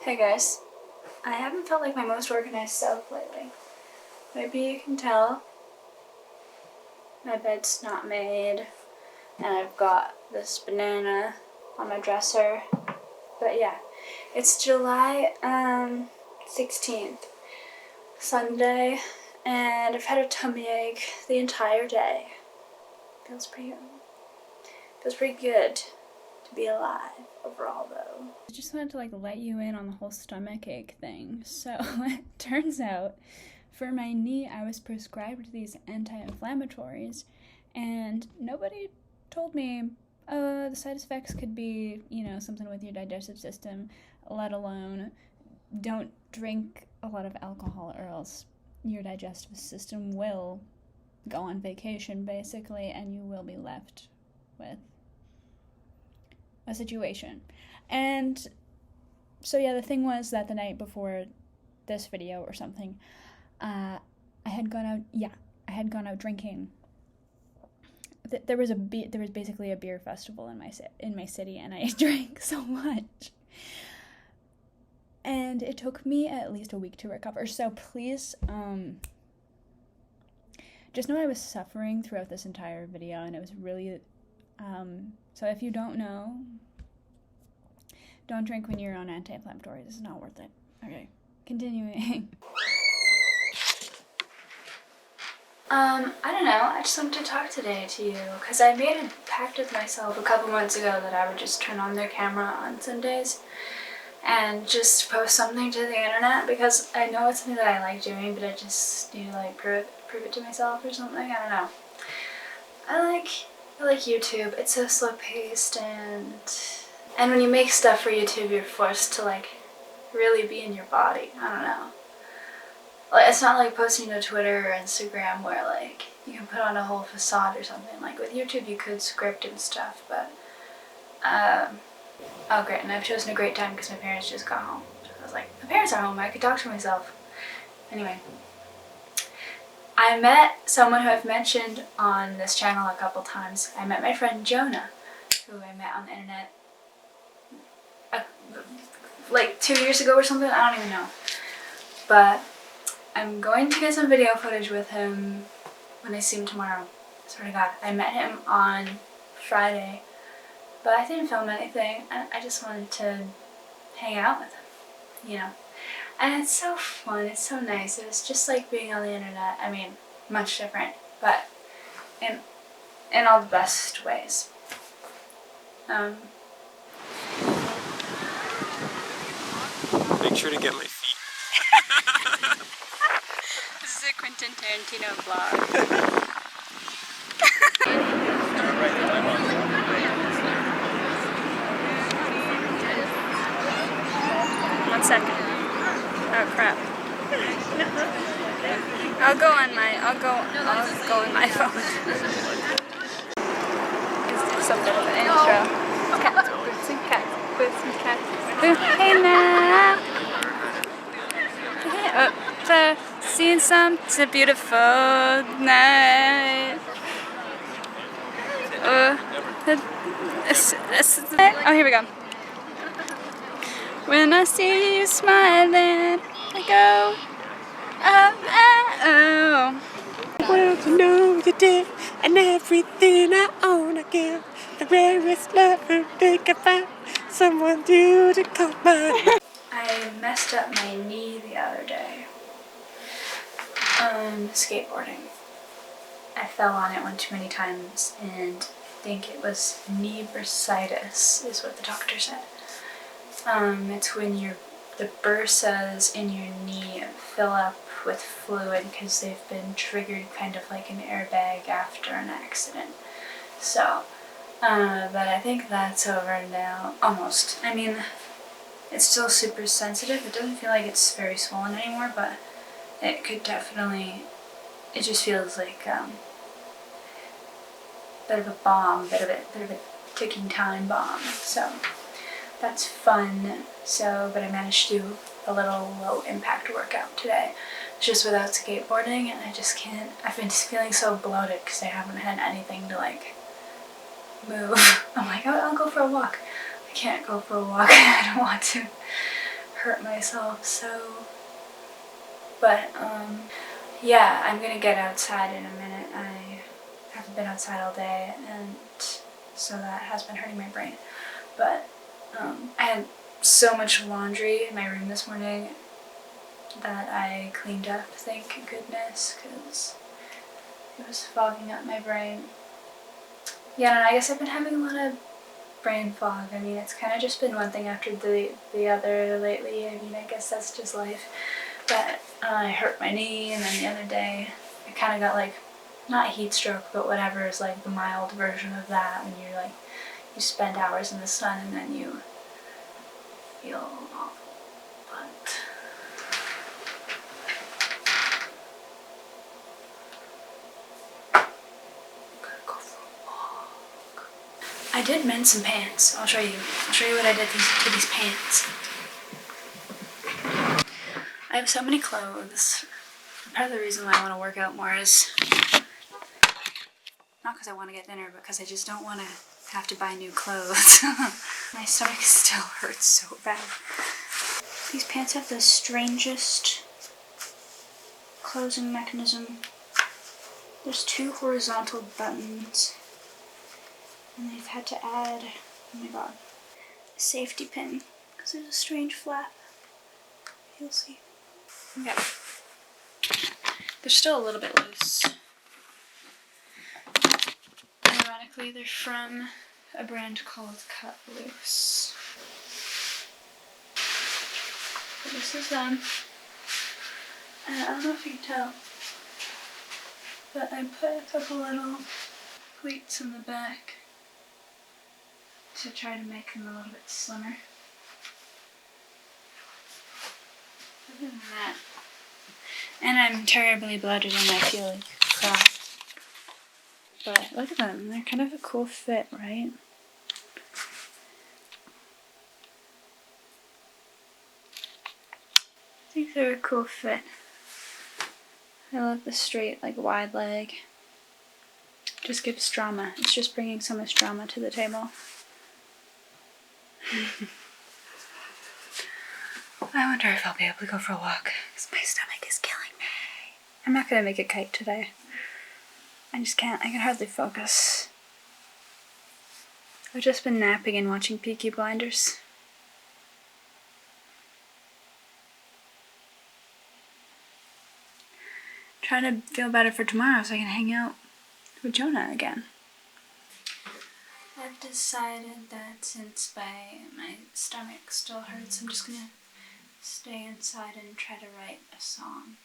Hey guys, I haven't felt like my most organized self lately. Maybe you can tell. My bed's not made, and I've got this banana on my dresser. But yeah, it's July 16th, Sunday, and I've had a tummy ache the entire day. Feels pretty good to be alive overall though. I just wanted to let you in on the whole stomach ache thing. So it turns out for my knee I was prescribed these anti-inflammatories and nobody told me the side effects could be, something with your digestive system, let alone don't drink a lot of alcohol or else your digestive system will go on vacation basically and you will be left with a situation. And so yeah, the thing was that the night before this video or something, I had gone out drinking. There was basically a beer festival in my city, and I drank so much. And it took me at least a week to recover. So please, just know I was suffering throughout this entire video, and it was really, so if you don't know, don't drink when you're on anti-inflammatory. This is not worth it. Okay, continuing. I don't know, I just wanted to talk today to you, because I made a pact with myself a couple months ago that I would just turn on their camera on Sundays and just post something to the internet, because I know it's something that I like doing, but I just need to prove it to myself or something. I don't know. I like YouTube. It's so slow paced, and when you make stuff for YouTube you're forced to really be in your body. I don't know. It's not like posting to Twitter or Instagram where you can put on a whole facade or something. With YouTube you could script and stuff, but oh great, and I've chosen a great time because my parents just got home. So I was like, my parents are home, I could talk to myself. Anyway, I met someone who I've mentioned on this channel a couple times. I met my friend Jonah, who I met on the internet 2 years ago or something, I don't even know. But I'm going to get some video footage with him when I see him tomorrow. I swear to God. I met him on Friday, but I didn't film anything. I just wanted to hang out with him, And it's so fun, it's so nice. It was just like being on the internet. I mean, much different, but in all the best ways. Make sure to get my feet. This is a Quentin Tarantino vlog. One second. Oh crap. I'll go on my phone. Let's do something of an intro. Cats, boots and cats, boots and cats. Hey now. Up there, seeing something beautiful night. Oh, here we go. When I see you smiling, I go, oh, oh, oh. Well, you know you did, and everything I own I give. The rarest love I think about someone new to call mine. I messed up my knee the other day. Skateboarding. I fell on it one too many times and I think it was knee bursitis is what the doctor said. It's when the bursas in your knee fill up with fluid because they've been triggered kind of like an airbag after an accident. So, but I think that's over now, almost. I mean, it's still super sensitive. It doesn't feel like it's very swollen anymore, but it could definitely, it just feels like bit of a bomb, bit of a ticking time bomb. So that's fun. So, but I managed to do a little low impact workout today, just without skateboarding, and I just can't. I've been just feeling so bloated because I haven't had anything to move. I'm like, I'll go for a walk. I can't go for a walk. I don't want to. hurt myself so. But yeah, I'm gonna get outside in a minute. I haven't been outside all day, and so that has been hurting my brain. But I had so much laundry in my room this morning that I cleaned up, thank goodness, because it was fogging up my brain. Yeah, and I guess I've been having a lot of brain fog. I mean, it's kind of just been one thing after the other lately. I mean, I guess that's just life. But I hurt my knee, and then the other day I kind of got like, not heat stroke, but whatever is like the mild version of that, when you're like, you spend hours in the sun and then you feel awful. But I did mend some pants. I'll show you. I'll show you what I did to these pants. I have so many clothes. Part of the reason why I want to work out more is not because I want to get thinner, but because I just don't want to have to buy new clothes. My stomach still hurts so bad. These pants have the strangest closing mechanism. There's 2 horizontal buttons. And they've had to add, oh my god, a safety pin, because there's a strange flap. You'll see. Okay. They're still a little bit loose. Ironically, they're from a brand called Cut Loose. So this is them. And I don't know if you can tell, but I put a couple little pleats in the back to try to make them a little bit slimmer. Other than that, and I'm terribly bloated and I feel like crap. But look at them, they're kind of a cool fit, right? I think they're a cool fit. I love the straight, like wide leg. Just gives drama. It's just bringing so much drama to the table. I wonder if I'll be able to go for a walk, because my stomach is killing me. I'm not going to make a kite today. I just can't. I can hardly focus. I've just been napping and watching Peaky Blinders. Trying to feel better for tomorrow so I can hang out with Jonah again. I've decided that since my stomach still hurts, I'm just gonna stay inside and try to write a song.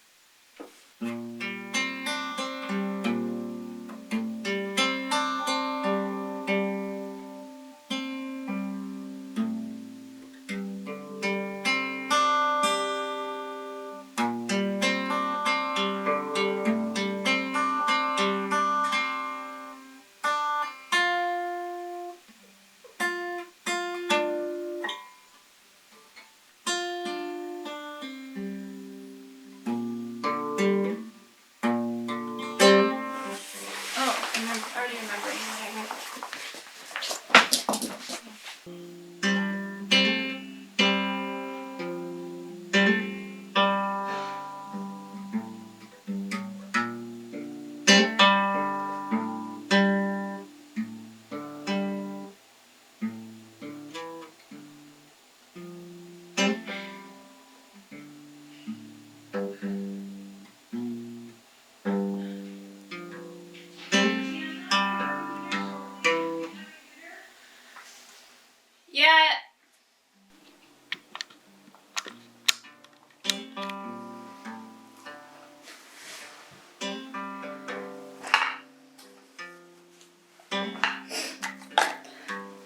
Already remembering what I wrote. Yeah.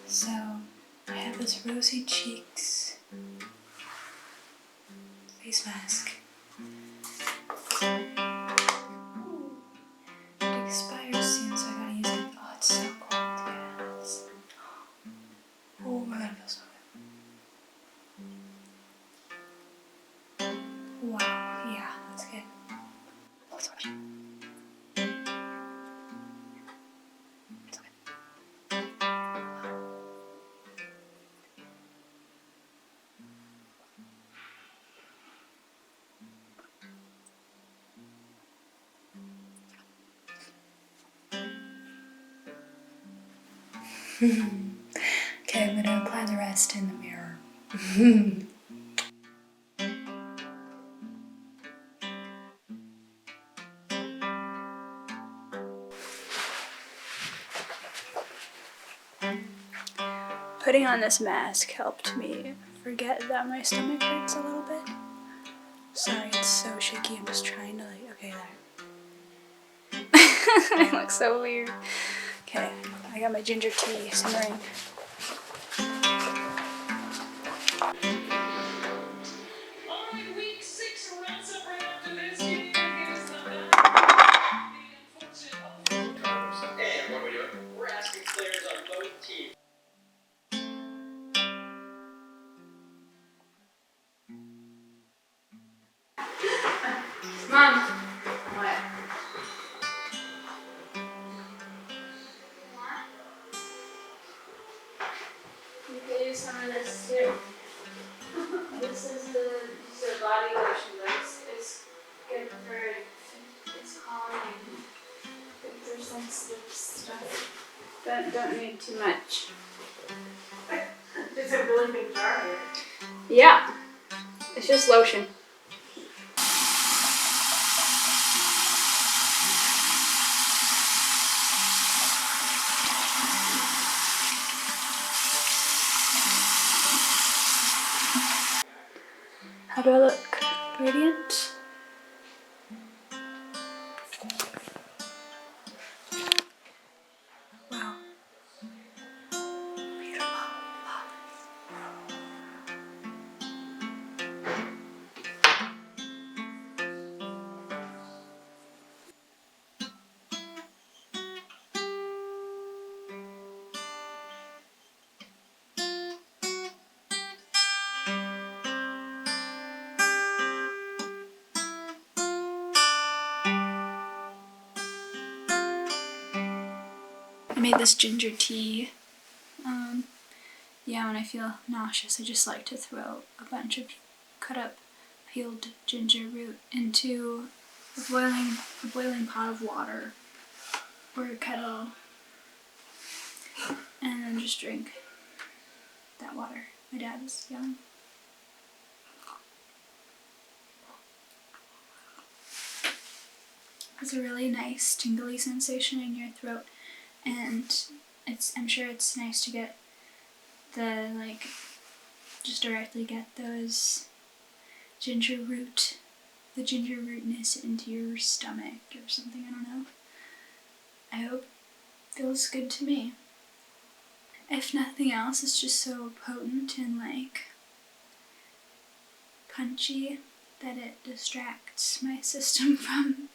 So, I have this rosy cheeks face mask. It expires soon, so I gotta use it. Oh, it's so cold, yes. Oh my god, it feels so good. Wow, yeah, that's good. Oh, so much. So good. Okay, I'm gonna apply the rest in the mirror. Putting on this mask helped me forget that my stomach hurts a little bit. Sorry, it's so shaky. I'm just trying to okay, there. I look so weird. Okay, I got my ginger tea simmering. Mom! What? You could use some of this too. This is a body lotion, but it's good for, it's calming. Good for sensitive stuff. But don't need too much. It's a really big jar here. Yeah. It's just lotion. How do I look? Radiant? Wow. Beautiful. I made this ginger tea. Yeah, when I feel nauseous, I just like to throw a bunch of cut up peeled ginger root into a boiling pot of water or a kettle, and then just drink that water. My dad was yelling. It's a really nice tingly sensation in your throat, and I'm sure it's nice to get just directly get those the ginger rootness into your stomach or something, I don't know. I hope it feels good to me. If nothing else, it's just so potent and punchy that it distracts my system from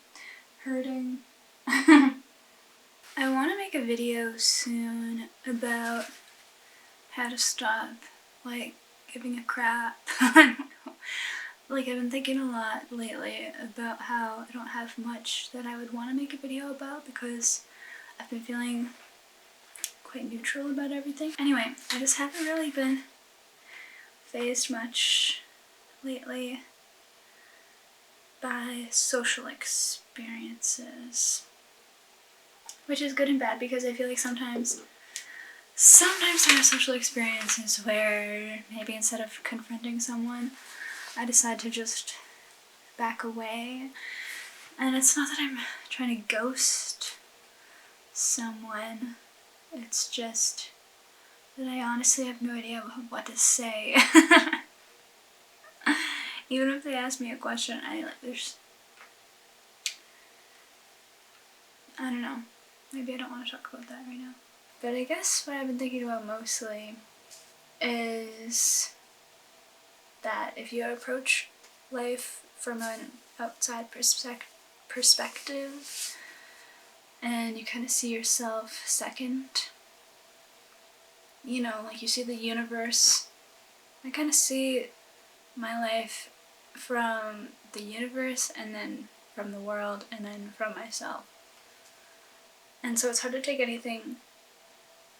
hurting. I want to make a video soon about how to stop giving a crap. I don't know. I've been thinking a lot lately about how I don't have much that I would want to make a video about because I've been feeling quite neutral about everything. Anyway, I just haven't really been fazed much lately by social experiences, which is good and bad because I feel like sometimes there are social experiences where maybe instead of confronting someone, I decide to just back away. And it's not that I'm trying to ghost someone, it's just that I honestly have no idea what to say. Even if they ask me a question, I don't know. Maybe I don't want to talk about that right now. But I guess what I've been thinking about mostly is that if you approach life from an outside perspective and you kind of see yourself second, you see the universe. I kind of see my life from the universe and then from the world and then from myself. And so it's hard to take anything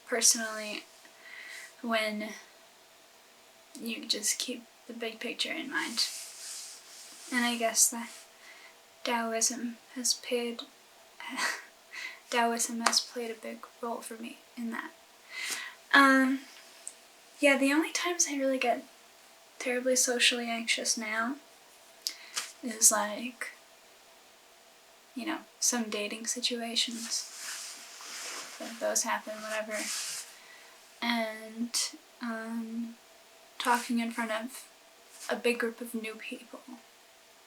personally when you just keep the big picture in mind. And I guess that Taoism has played a big role for me in that. Yeah, the only times I really get terribly socially anxious now is like, you know, some dating situations. If those happen, whatever. And talking in front of a big group of new people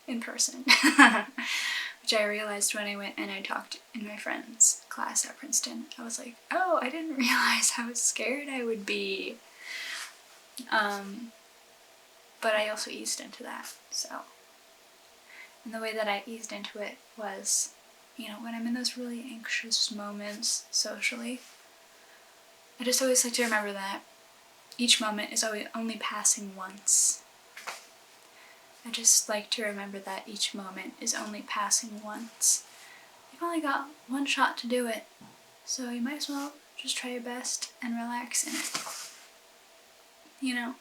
in person. Which I realized when I went and I talked in my friend's class at Princeton. I was like, oh, I didn't realize how scared I would be. But I also eased into that, so. And the way that I eased into it was, you know, when I'm in those really anxious moments socially, I just always like to remember that each moment is always only passing once. I just like to remember that each moment is only passing once. You've only got one shot to do it, so you might as well just try your best and relax in it. You know?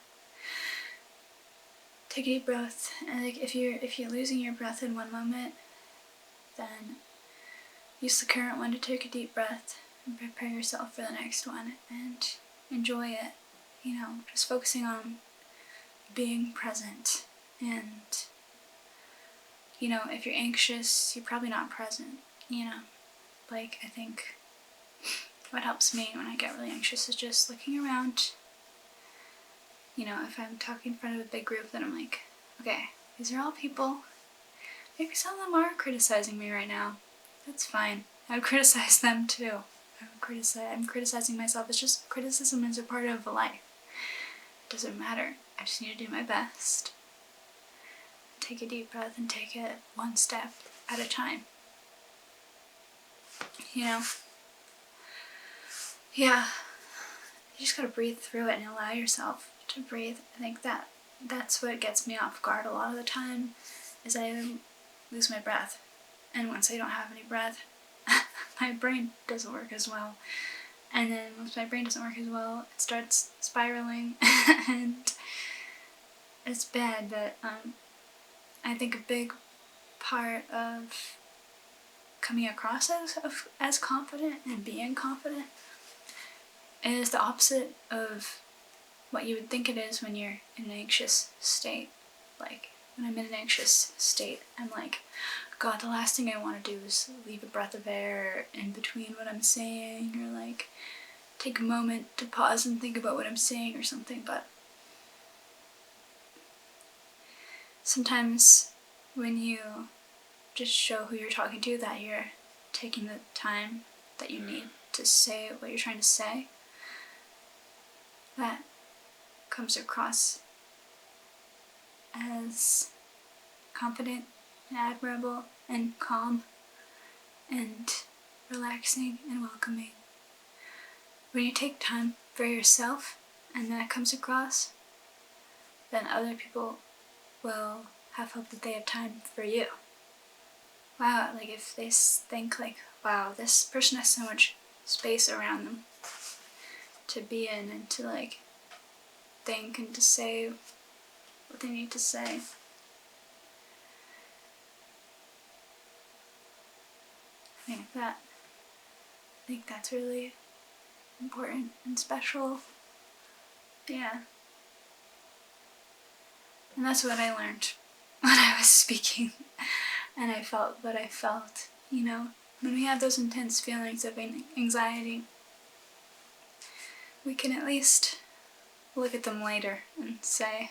Take a deep breath, and like if you're losing your breath in one moment, then use the current one to take a deep breath and prepare yourself for the next one and enjoy it. You know, just focusing on being present. And you know, if you're anxious, you're probably not present. You know, like I think what helps me when I get really anxious is just looking around. You know, if I'm talking in front of a big group, then I'm like, okay, these are all people. Maybe some of them are criticizing me right now. That's fine. I would criticize them too. I'm criticizing myself. It's just criticism is a part of life. It doesn't matter. I just need to do my best. Take a deep breath and take it one step at a time. You know? Yeah. You just gotta breathe through it and allow yourself to breathe. I think that's what gets me off guard a lot of the time, is I lose my breath. And once I don't have any breath, my brain doesn't work as well. And then once my brain doesn't work as well, it starts spiraling and it's bad. But I think a big part of coming across as confident and being confident is the opposite of what you would think it is when you're in an anxious state. Like, when I'm in an anxious state, I'm like, God, the last thing I want to do is leave a breath of air in between what I'm saying, or like take a moment to pause and think about what I'm saying or something. But sometimes when you just show who you're talking to that you're taking the time that you need to say what you're trying to say, that comes across as confident and admirable and calm and relaxing and welcoming. When you take time for yourself and that comes across, then other people will have hope that they have time for you. Wow, like if they think like, wow, this person has so much space around them to be in and to like think and to say what they need to say. I think that's really important and special. Yeah. And that's what I learned when I was speaking. And I felt what I felt, you know. When we have those intense feelings of anxiety, we can at least look at them later and say,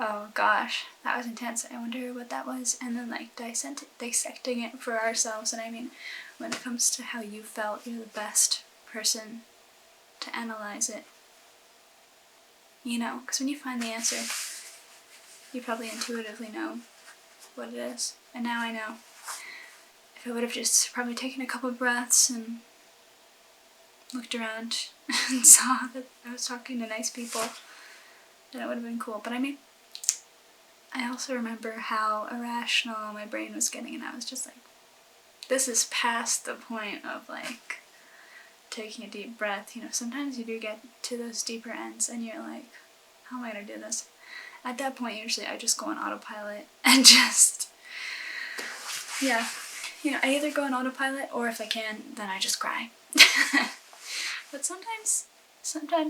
oh gosh, that was intense, I wonder what that was, and then like dissecting it for ourselves. And I mean, when it comes to how you felt, you're the best person to analyze it, you know, because when you find the answer, you probably intuitively know what it is. And now I know. If I would have just probably taken a couple of breaths and looked around and saw that I was talking to nice people, then it would have been cool. But I mean, I also remember how irrational my brain was getting, and I was just like, this is past the point of like taking a deep breath. You know, sometimes you do get to those deeper ends and you're like, how am I gonna do this? At that point, usually I just go on autopilot and just, yeah, you know, I either go on autopilot or if I can, then I just cry. But sometimes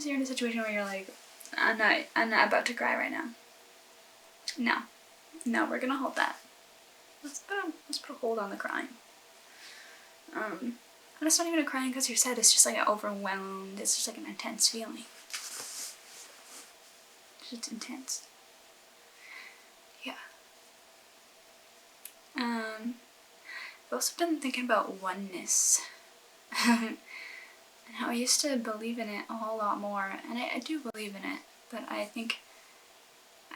you're in a situation where you're like, I'm not about to cry right now. No, we're gonna hold that. Let's put a hold on the crying. And it's not even a crying because you're sad, it's just like overwhelmed, it's just like an intense feeling. It's just intense. Yeah. I've also been thinking about oneness. And how I used to believe in it a whole lot more, and I do believe in it, but I think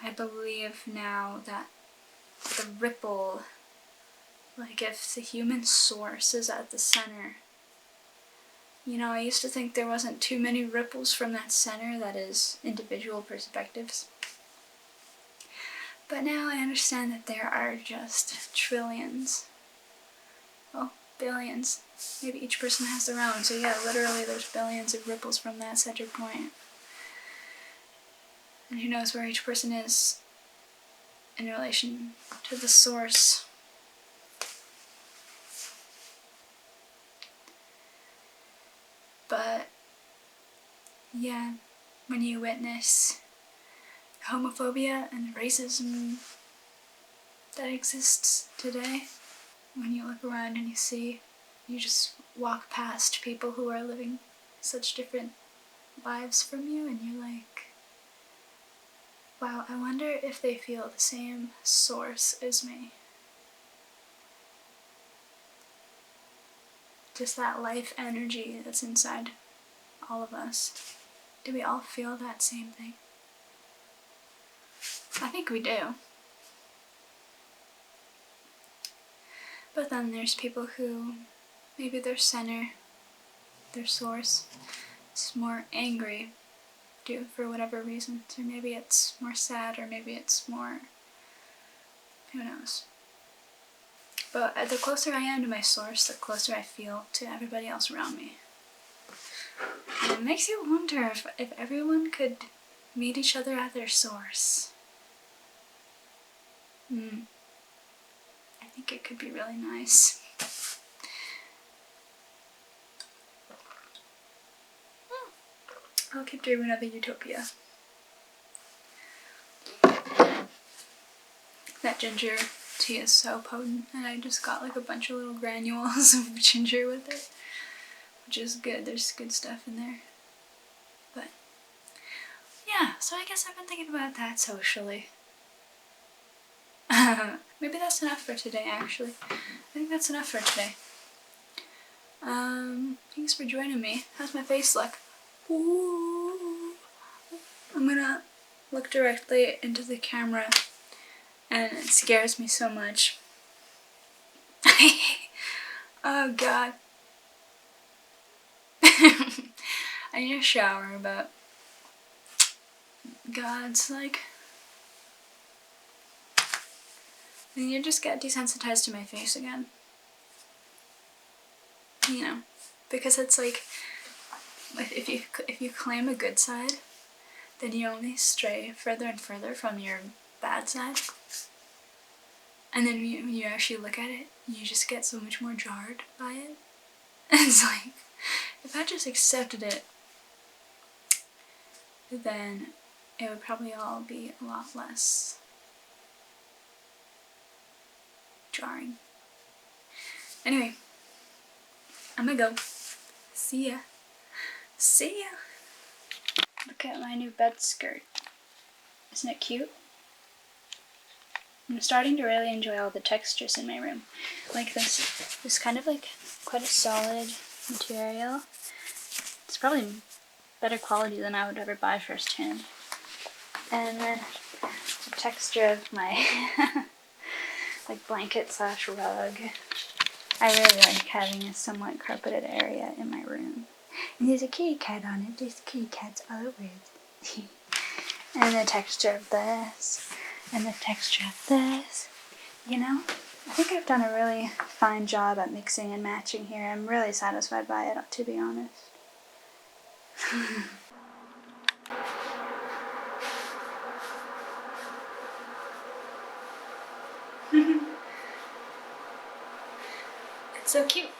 I believe now that the ripple, like if the human source is at the center, you know, I used to think there wasn't too many ripples from that center, that is, individual perspectives. But now I understand that there are just trillions, well, billions. Maybe each person has their own, so yeah, literally there's billions of ripples from that center point. And who knows where each person is in relation to the source. But yeah, when you witness homophobia and racism that exists today, when you look around and you just walk past people who are living such different lives from you, and you're like, wow, I wonder if they feel the same source as me. Just that life energy that's inside all of us. Do we all feel that same thing? I think we do. But then there's people who, maybe their center, their source, is more angry for whatever reason. Or maybe it's more sad, or maybe it's more, who knows. But the closer I am to my source, the closer I feel to everybody else around me. And it makes you wonder if everyone could meet each other at their source. I think it could be really nice. I'll keep dreaming of a utopia. That ginger tea is so potent, and I just got like a bunch of little granules of ginger with it, which is good. There's good stuff in there. But yeah, so I guess I've been thinking about that socially. Maybe that's enough for today, actually. I think that's enough for today. Thanks for joining me. How's my face look? Ooh. I'm gonna look directly into the camera, and it scares me so much. Oh god. I need a shower, but god, it's like, then you just get desensitized to my face again. You know, because it's like, if you claim a good side, then you only stray further and further from your bad side. And then when you actually look at it, you just get so much more jarred by it. And it's like, if I just accepted it, then it would probably all be a lot less jarring. Anyway, I'm gonna go. See ya. See ya. Look at my new bed skirt. Isn't it cute? I'm starting to really enjoy all the textures in my room. Like this kind of like quite a solid material. It's probably better quality than I would ever buy firsthand. And then the texture of my like blanket / rug. I really like having a somewhat carpeted area in my room. And there's a kitty cat on it. There's kitty cats all over it. And the texture of this. And the texture of this. You know? I think I've done a really fine job at mixing and matching here. I'm really satisfied by it, to be honest. It's so cute.